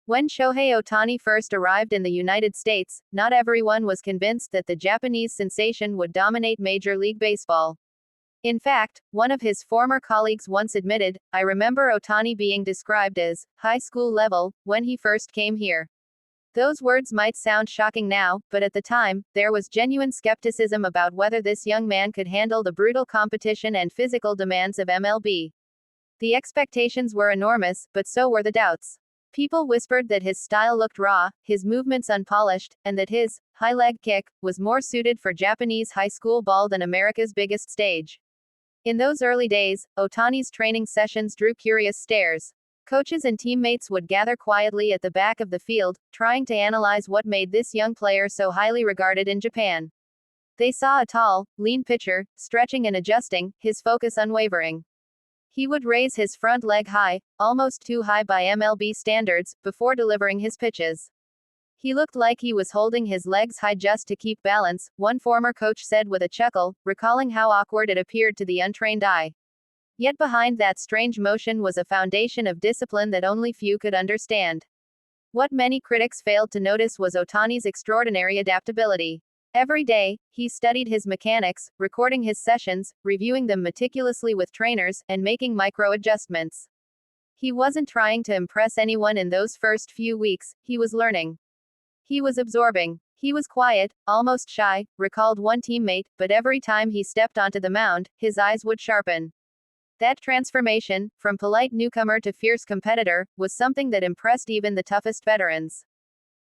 When Shohei Ohtani first arrived in the United States, not everyone was convinced that the Japanese sensation would dominate Major League Baseball. In fact, one of his former colleagues once admitted, "I remember Ohtani being described as high school level when he first came here." Those words might sound shocking now, but at the time, there was genuine skepticism about whether this young man could handle the brutal competition and physical demands of MLB. The expectations were enormous, but so were the doubts. People whispered that his style looked raw, his movements unpolished, and that his high leg kick was more suited for Japanese high school ball than America's biggest stage. In those early days, Ohtani's training sessions drew curious stares. Coaches and teammates would gather quietly at the back of the field, trying to analyze what made this young player so highly regarded in Japan. They saw a tall, lean pitcher, stretching and adjusting, his focus unwavering. He would raise his front leg high, almost too high by MLB standards, before delivering his pitches. He looked like he was holding his legs high just to keep balance, one former coach said with a chuckle, recalling how awkward it appeared to the untrained eye. Yet behind that strange motion was a foundation of discipline that only few could understand. What many critics failed to notice was Ohtani's extraordinary adaptability. Every day, he studied his mechanics, recording his sessions, reviewing them meticulously with trainers, and making micro-adjustments. He wasn't trying to impress anyone in those first few weeks, he was learning. He was absorbing. He was quiet, almost shy, recalled one teammate, but every time he stepped onto the mound, his eyes would sharpen. That transformation, from polite newcomer to fierce competitor, was something that impressed even the toughest veterans.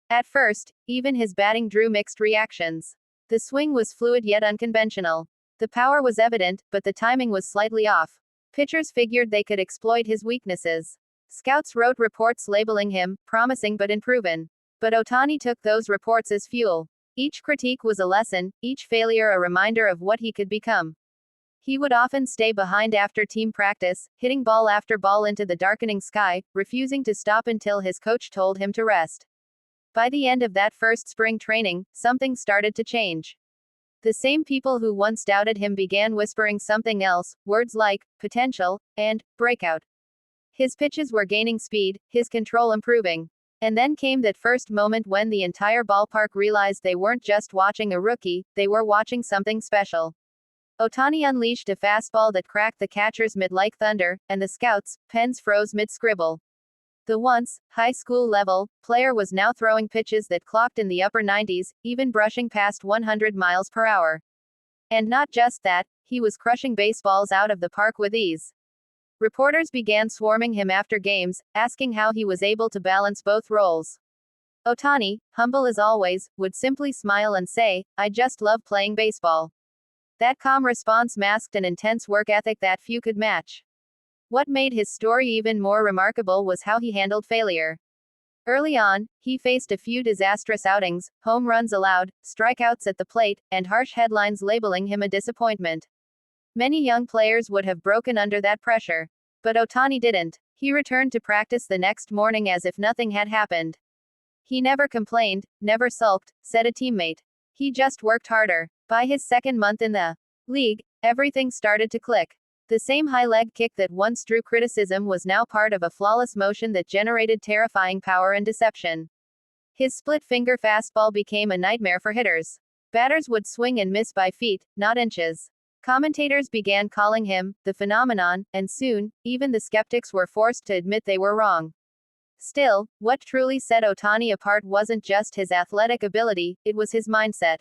At first, even his batting drew mixed reactions. The swing was fluid yet unconventional. The power was evident, but the timing was slightly off. Pitchers figured they could exploit his weaknesses. Scouts wrote reports labeling him promising but unproven. But Ohtani took those reports as fuel. Each critique was a lesson, each failure a reminder of what he could become. He would often stay behind after team practice, hitting ball after ball into the darkening sky, refusing to stop until his coach told him to rest. By the end of that first spring training, something started to change. The same people who once doubted him began whispering something else, words like potential and breakout. His pitches were gaining speed, his control improving. And then came that first moment when the entire ballpark realized they weren't just watching a rookie, they were watching something special. Ohtani unleashed a fastball that cracked the catcher's mitt like thunder, and the scouts' pens froze mid-scribble. The once high school level player was now throwing pitches that clocked in the upper 90s, even brushing past 100 miles per hour. And not just that, he was crushing baseballs out of the park with ease. Reporters began swarming him after games, asking how he was able to balance both roles. Ohtani, humble as always, would simply smile and say, "I just love playing baseball." That calm response masked an intense work ethic that few could match. What made his story even more remarkable was how he handled failure. Early on, he faced a few disastrous outings, home runs allowed, strikeouts at the plate, and harsh headlines labeling him a disappointment. Many young players would have broken under that pressure. But Ohtani didn't. He returned to practice the next morning as if nothing had happened. He never complained, never sulked, said a teammate. He just worked harder. By his second month in the league, everything started to click. The same high leg kick that once drew criticism was now part of a flawless motion that generated terrifying power and deception. His split-finger fastball became a nightmare for hitters. Batters would swing and miss by feet, not inches. Commentators began calling him the phenomenon, and soon, even the skeptics were forced to admit they were wrong. Still, what truly set Ohtani apart wasn't just his athletic ability, it was his mindset.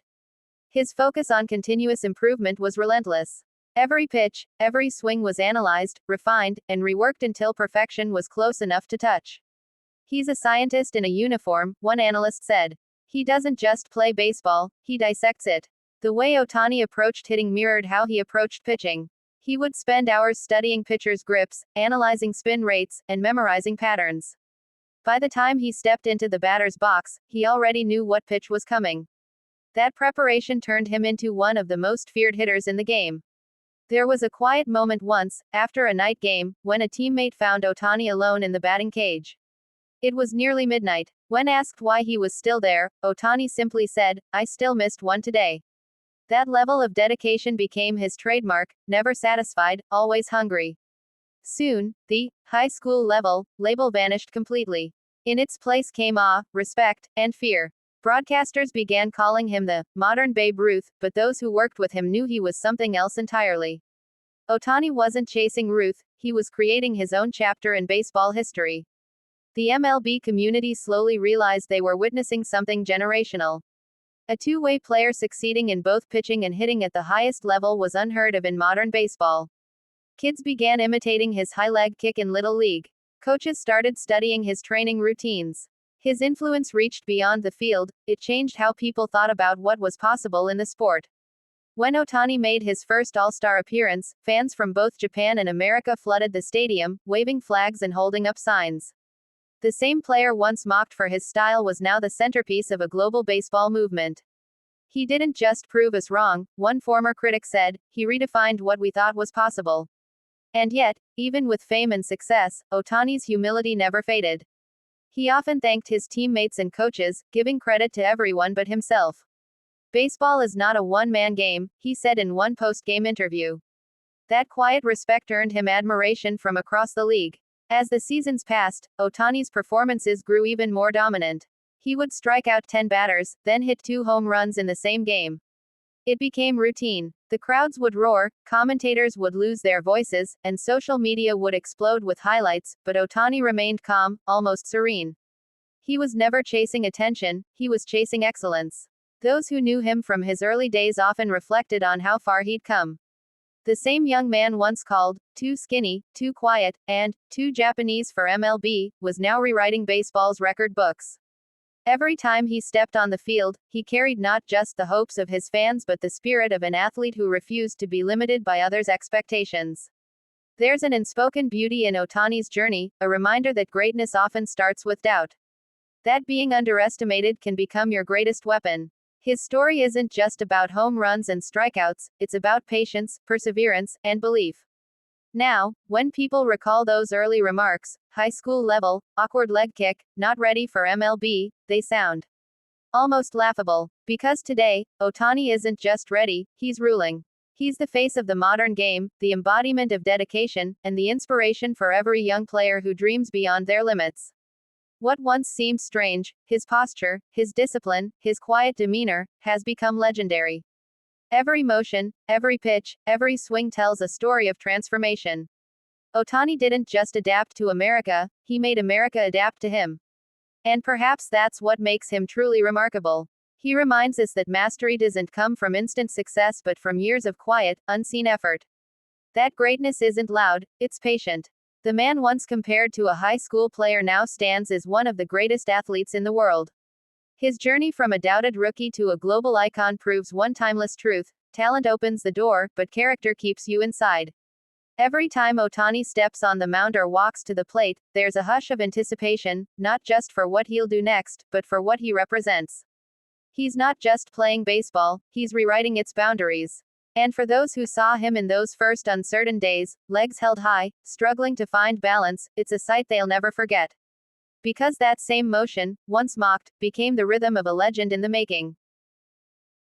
His focus on continuous improvement was relentless. Every pitch, every swing was analyzed, refined, and reworked until perfection was close enough to touch. "He's a scientist in a uniform," one analyst said. "He doesn't just play baseball, he dissects it." The way Ohtani approached hitting mirrored how he approached pitching. He would spend hours studying pitchers' grips, analyzing spin rates, and memorizing patterns. By the time he stepped into the batter's box, he already knew what pitch was coming. That preparation turned him into one of the most feared hitters in the game. There was a quiet moment once, after a night game, when a teammate found Ohtani alone in the batting cage. It was nearly midnight. When asked why he was still there, Ohtani simply said, "I still missed one today." That level of dedication became his trademark, never satisfied, always hungry. Soon, the high school level label vanished completely. In its place came awe, respect, and fear. Broadcasters began calling him the modern Babe Ruth, but those who worked with him knew he was something else entirely. Ohtani wasn't chasing Ruth, he was creating his own chapter in baseball history. The MLB community slowly realized they were witnessing something generational. A two-way player succeeding in both pitching and hitting at the highest level was unheard of in modern baseball. Kids began imitating his high leg kick in Little League. Coaches started studying his training routines. His influence reached beyond the field, it changed how people thought about what was possible in the sport. When Ohtani made his first All-Star appearance, fans from both Japan and America flooded the stadium, waving flags and holding up signs. The same player once mocked for his style was now the centerpiece of a global baseball movement. He didn't just prove us wrong, one former critic said, he redefined what we thought was possible. And yet, even with fame and success, Ohtani's humility never faded. He often thanked his teammates and coaches, giving credit to everyone but himself. Baseball is not a one-man game, he said in one post-game interview. That quiet respect earned him admiration from across the league. As the seasons passed, Ohtani's performances grew even more dominant. He would strike out 10 batters, then hit 2 home runs in the same game. It became routine. The crowds would roar, commentators would lose their voices, and social media would explode with highlights, but Ohtani remained calm, almost serene. He was never chasing attention, he was chasing excellence. Those who knew him from his early days often reflected on how far he'd come. The same young man once called, too skinny, too quiet, and, too Japanese for MLB, was now rewriting baseball's record books. Every time he stepped on the field, he carried not just the hopes of his fans but the spirit of an athlete who refused to be limited by others' expectations. There's an unspoken beauty in Ohtani's journey, a reminder that greatness often starts with doubt. That being underestimated can become your greatest weapon. His story isn't just about home runs and strikeouts, it's about patience, perseverance, and belief. Now, when people recall those early remarks, high school level, awkward leg kick, not ready for MLB, they sound almost laughable. Because today, Ohtani isn't just ready, he's ruling. He's the face of the modern game, the embodiment of dedication, and the inspiration for every young player who dreams beyond their limits. What once seemed strange, his posture, his discipline, his quiet demeanor, has become legendary. Every motion, every pitch, every swing tells a story of transformation. Ohtani didn't just adapt to America, he made America adapt to him. And perhaps that's what makes him truly remarkable. He reminds us that mastery doesn't come from instant success but from years of quiet, unseen effort. That greatness isn't loud, it's patient. The man once compared to a high school player now stands as one of the greatest athletes in the world. His journey from a doubted rookie to a global icon proves one timeless truth: talent opens the door, but character keeps you inside. Every time Ohtani steps on the mound or walks to the plate, there's a hush of anticipation, not just for what he'll do next, but for what he represents. He's not just playing baseball, he's rewriting its boundaries. And for those who saw him in those first uncertain days, legs held high, struggling to find balance, it's a sight they'll never forget. Because that same motion, once mocked, became the rhythm of a legend in the making.